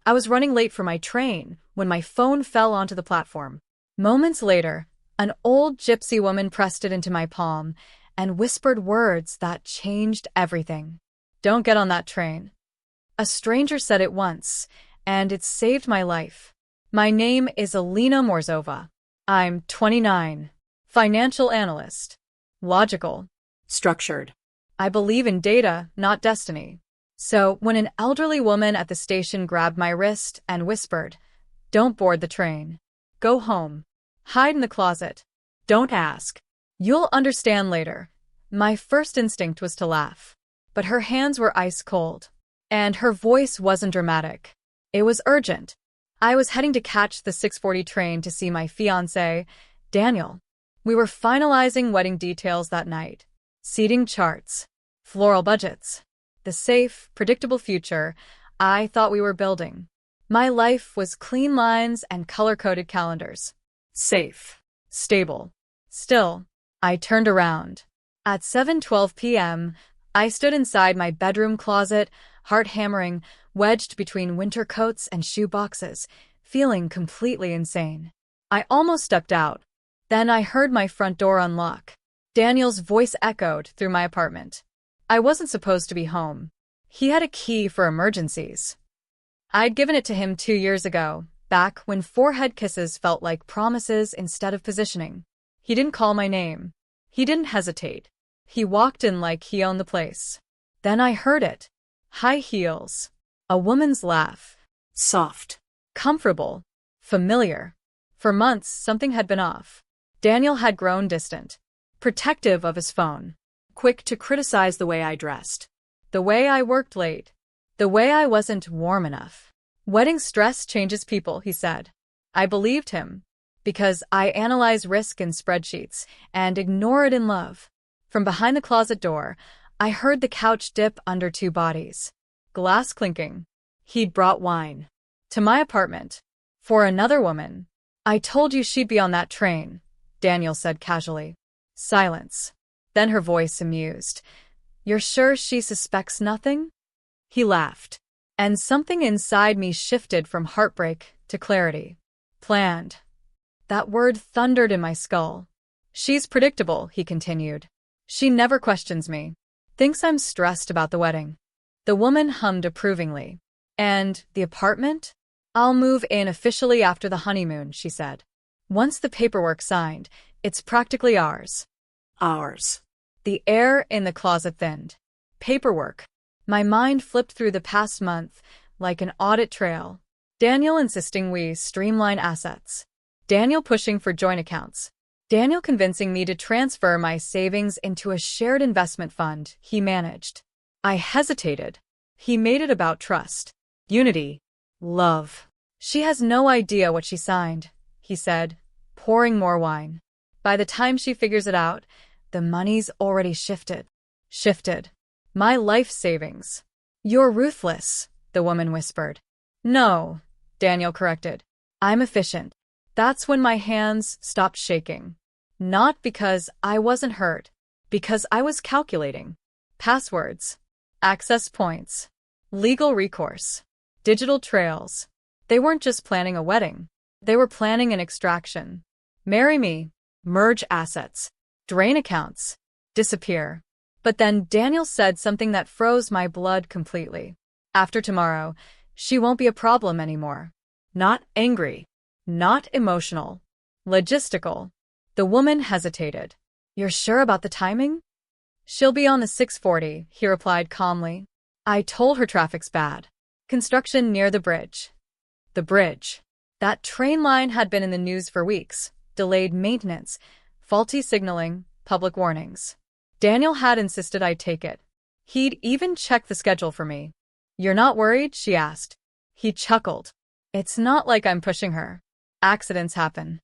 I was running late for my train when my phone fell onto the platform. Moments later, an old gypsy woman pressed it into my palm and whispered words that changed everything. "Don't get on that train." A stranger said it once, and it saved my life. My name is Alina Morzova. I'm 29. Financial analyst. Logical. Structured. I believe in data, not destiny. So when an elderly woman at the station grabbed my wrist and whispered, "Don't board the train. Go home. Hide in the closet. Don't ask. You'll understand later," my first instinct was to laugh. But her hands were ice cold. And her voice wasn't dramatic. It was urgent. I was heading to catch the 6:40 train to see my fiancé, Daniel. We were finalizing wedding details that night. Seating charts. Floral budgets. The safe, predictable future I thought we were building. My life was clean lines and color-coded calendars. Safe. Stable. Still, I turned around. At 7:12 p.m., I stood inside my bedroom closet, heart hammering, wedged between winter coats and shoe boxes, feeling completely insane. I almost stepped out. Then I heard my front door unlock. Daniel's voice echoed through my apartment. I wasn't supposed to be home. He had a key for emergencies. I'd given it to him 2 years ago, back when forehead kisses felt like promises instead of positioning. He didn't call my name. He didn't hesitate. He walked in like he owned the place. Then I heard it. High heels. A woman's laugh. Soft. Comfortable. Familiar. For months, something had been off. Daniel had grown distant. Protective of his phone. Quick to criticize the way I dressed. The way I worked late. The way I wasn't warm enough. Wedding stress changes people, he said. I believed him. Because I analyze risk in spreadsheets and ignore it in love. From behind the closet door, I heard the couch dip under 2 bodies. Glass clinking. He'd brought wine. To my apartment. For another woman. "I told you she'd be on that train," Daniel said casually. Silence. Then her voice amused. "You're sure she suspects nothing?" He laughed. And something inside me shifted from heartbreak to clarity. Planned. That word thundered in my skull. "She's predictable," he continued. "She never questions me. Thinks I'm stressed about the wedding." The woman hummed approvingly. "And the apartment?" "I'll move in officially after the honeymoon," she said. "Once the paperwork's signed, it's practically ours." Ours. The air in the closet thinned. Paperwork. My mind flipped through the past month like an audit trail. Daniel insisting we streamline assets. Daniel pushing for joint accounts. Daniel convincing me to transfer my savings into a shared investment fund he managed. I hesitated. He made it about trust. Unity. Love. "She has no idea what she signed," he said, pouring more wine. "By the time she figures it out, the money's already shifted." Shifted. My life savings. "You're ruthless," the woman whispered. "No," Daniel corrected. "I'm efficient." That's when my hands stopped shaking. Not because I wasn't hurt, because I was calculating. Passwords. Access points. Legal recourse. Digital trails. They weren't just planning a wedding. They were planning an extraction. Marry me. Merge assets. Drain accounts. Disappear. But then Daniel said something that froze my blood completely. "After tomorrow, she won't be a problem anymore." Not angry. Not emotional. Logistical. The woman hesitated. "You're sure about the timing?" "She'll be on the 6:40, he replied calmly. "I told her traffic's bad. Construction near the bridge." The bridge. That train line had been in the news for weeks. Delayed maintenance, faulty signaling, public warnings. Daniel had insisted I take it. He'd even checked the schedule for me. "You're not worried?" she asked. He chuckled. "It's not like I'm pushing her. Accidents happen."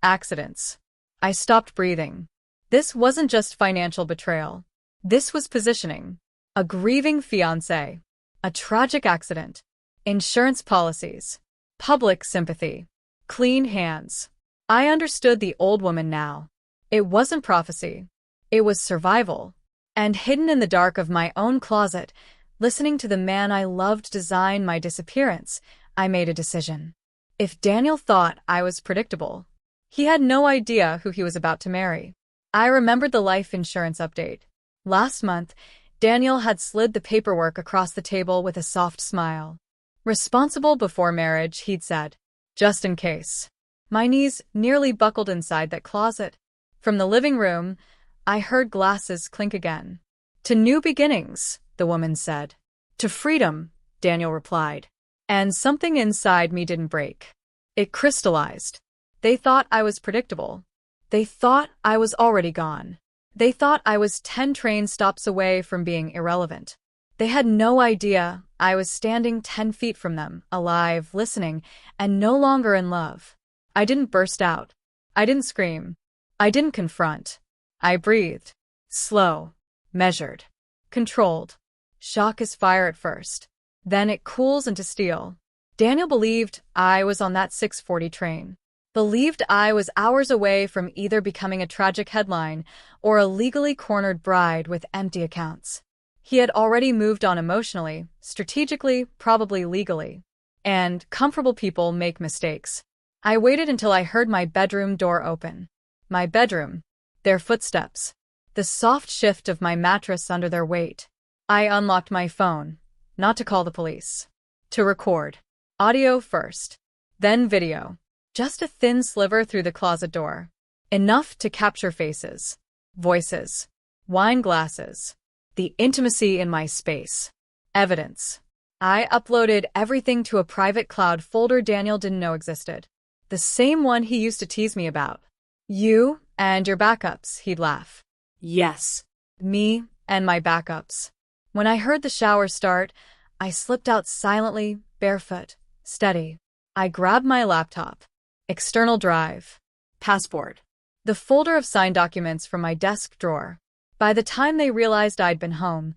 Accidents. I stopped breathing. This wasn't just financial betrayal. This was positioning. A grieving fiancé. A tragic accident. Insurance policies. Public sympathy. Clean hands. I understood the old woman now. It wasn't prophecy. It was survival. And hidden in the dark of my own closet, listening to the man I loved design my disappearance, I made a decision. If Daniel thought I was predictable, he had no idea who he was about to marry. I remembered the life insurance update. Last month, Daniel had slid the paperwork across the table with a soft smile. Responsible before marriage, he'd said. Just in case. My knees nearly buckled inside that closet. From the living room, I heard glasses clink again. To new beginnings, the woman said. To freedom, Daniel replied. And something inside me didn't break. It crystallized. They thought I was predictable. They thought I was already gone. They thought I was 10 train stops away from being irrelevant. They had no idea I was standing 10 feet from them, alive, listening, and no longer in love. I didn't burst out. I didn't scream. I didn't confront. I breathed. Slow. Measured. Controlled. Shock is fire at first. Then it cools into steel. Daniel believed I was on that 6:40 train. Believed I was hours away from either becoming a tragic headline or a legally cornered bride with empty accounts. He had already moved on emotionally, strategically, probably legally. And comfortable people make mistakes. I waited until I heard my bedroom door open. My bedroom. Their footsteps. The soft shift of my mattress under their weight. I unlocked my phone. Not to call the police. To record. Audio first. Then video. Just a thin sliver through the closet door. Enough to capture faces. Voices. Wine glasses. The intimacy in my space. Evidence. I uploaded everything to a private cloud folder Daniel didn't know existed. The same one he used to tease me about. You and your backups, he'd laugh. Yes. Me and my backups. When I heard the shower start, I slipped out silently, barefoot, steady. I grabbed my laptop. External drive. Passport. The folder of signed documents from my desk drawer. By the time they realized I'd been home,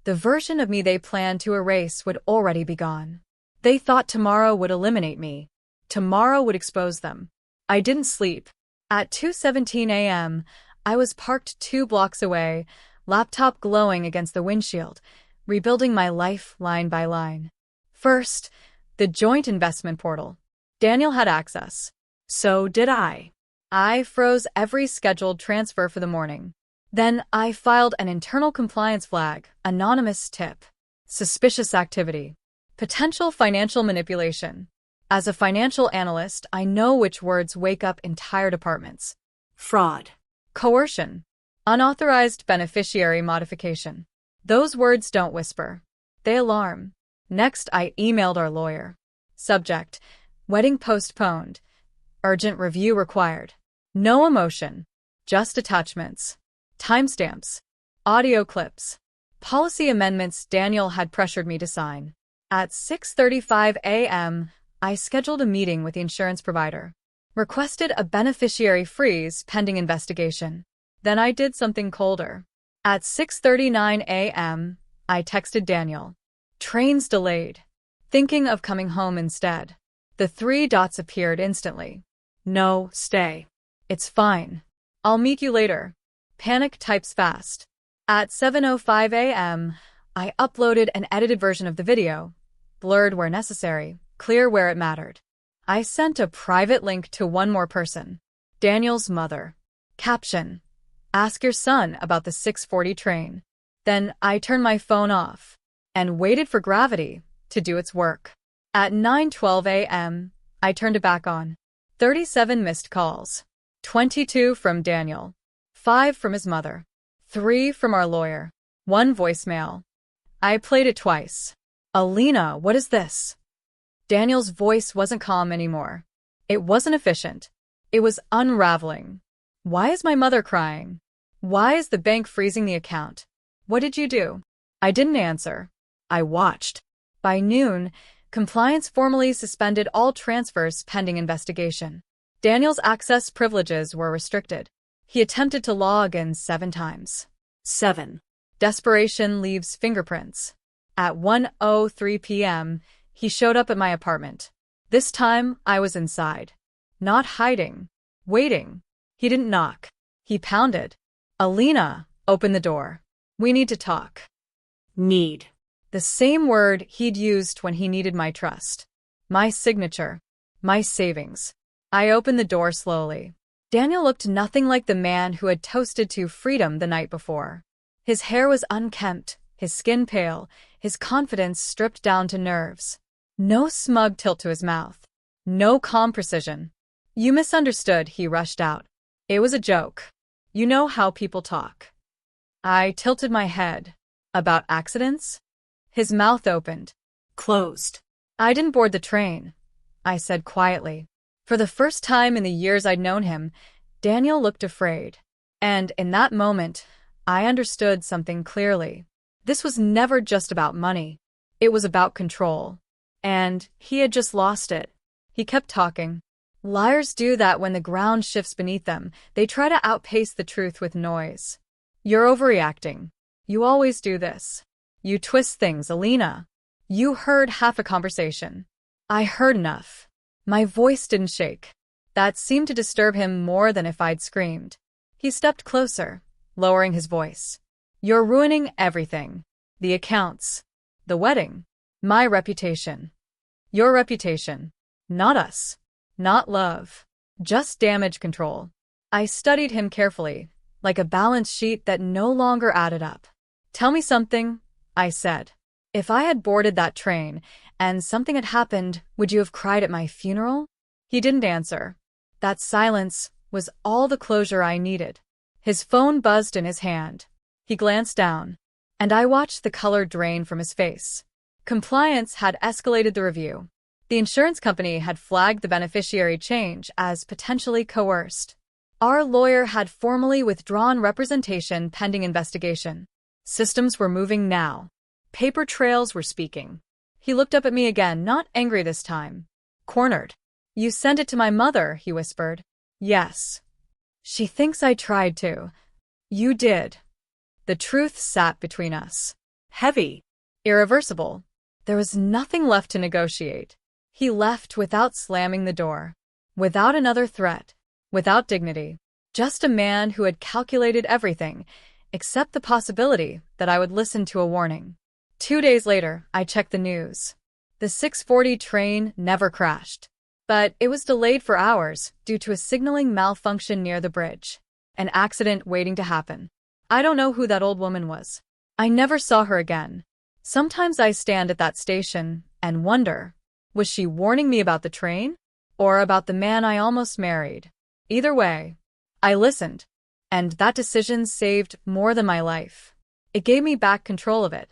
the version of me they planned to erase would already be gone. They thought tomorrow would eliminate me. Tomorrow would expose them. I didn't sleep. At 2:17 a.m., I was parked 2 blocks away, laptop glowing against the windshield, rebuilding my life line by line. First, the joint investment portal. Daniel had access. So did I. I froze every scheduled transfer for the morning. Then I filed an internal compliance flag, anonymous tip. Suspicious activity. Potential financial manipulation. As a financial analyst, I know which words wake up entire departments. Fraud. Coercion. Unauthorized beneficiary modification. Those words don't whisper. They alarm. Next, I emailed our lawyer. Subject: wedding postponed. Urgent review required. No emotion. Just attachments. Timestamps. Audio clips. Policy amendments Daniel had pressured me to sign. At 6:35 a.m., I scheduled a meeting with the insurance provider. Requested a beneficiary freeze pending investigation. Then I did something colder. At 6:39 a.m., I texted Daniel. Trains delayed. Thinking of coming home instead. The 3 dots appeared instantly. No, stay. It's fine. I'll meet you later. Panic types fast. At 7:05 a.m., I uploaded an edited version of the video. Blurred where necessary, clear where it mattered. I sent a private link to one more person. Daniel's mother. Caption: ask your son about the 6:40 train. Then I turned my phone off and waited for gravity to do its work. At 9:12 a.m., I turned it back on. 37 missed calls. 22 from Daniel. 5 from his mother. 3 from our lawyer. 1 voicemail. I played it twice. Alina, what is this? Daniel's voice wasn't calm anymore. It wasn't efficient. It was unraveling. Why is my mother crying? Why is the bank freezing the account? What did you do? I didn't answer. I watched. By noon, compliance formally suspended all transfers pending investigation. Daniel's access privileges were restricted. He attempted to log in 7 times. 7. Desperation leaves fingerprints. At 1:03 p.m., he showed up at my apartment. This time, I was inside. Not hiding. Waiting. He didn't knock. He pounded. Alina, open the door. We need to talk. Need. The same word he'd used when he needed my trust. My signature. My savings. I opened the door slowly. Daniel looked nothing like the man who had toasted to freedom the night before. His hair was unkempt, his skin pale, his confidence stripped down to nerves. No smug tilt to his mouth. No calm precision. You misunderstood, he rushed out. It was a joke. You know how people talk. I tilted my head. About accidents? His mouth opened. Closed. I didn't board the train, I said quietly. For the first time in the years I'd known him, Daniel looked afraid. And in that moment, I understood something clearly. This was never just about money. It was about control. And he had just lost it. He kept talking. Liars do that when the ground shifts beneath them. They try to outpace the truth with noise. You're overreacting. You always do this. You twist things, Alina. You heard half a conversation. I heard enough. My voice didn't shake. That seemed to disturb him more than if I'd screamed. He stepped closer, lowering his voice. You're ruining everything. The accounts. The wedding. My reputation. Your reputation. Not us. Not love. Just damage control. I studied him carefully, like a balance sheet that no longer added up. Tell me something, I said. If I had boarded that train and something had happened, would you have cried at my funeral? He didn't answer. That silence was all the closure I needed. His phone buzzed in his hand. He glanced down, and I watched the color drain from his face. Compliance had escalated the review. The insurance company had flagged the beneficiary change as potentially coerced. Our lawyer had formally withdrawn representation pending investigation. Systems were moving now. Paper trails were speaking. He looked up at me again, not angry this time. Cornered. You sent it to my mother, he whispered. Yes. She thinks I tried to. You did. The truth sat between us. Heavy. Irreversible. There was nothing left to negotiate. He left without slamming the door. Without another threat. Without dignity. Just a man who had calculated everything, except the possibility that I would listen to a warning. 2 days later, I checked the news. The 6:40 train never crashed. But it was delayed for hours due to a signaling malfunction near the bridge. An accident waiting to happen. I don't know who that old woman was. I never saw her again. Sometimes I stand at that station and wonder, was she warning me about the train? Or about the man I almost married? Either way, I listened. And that decision saved more than my life. It gave me back control of it.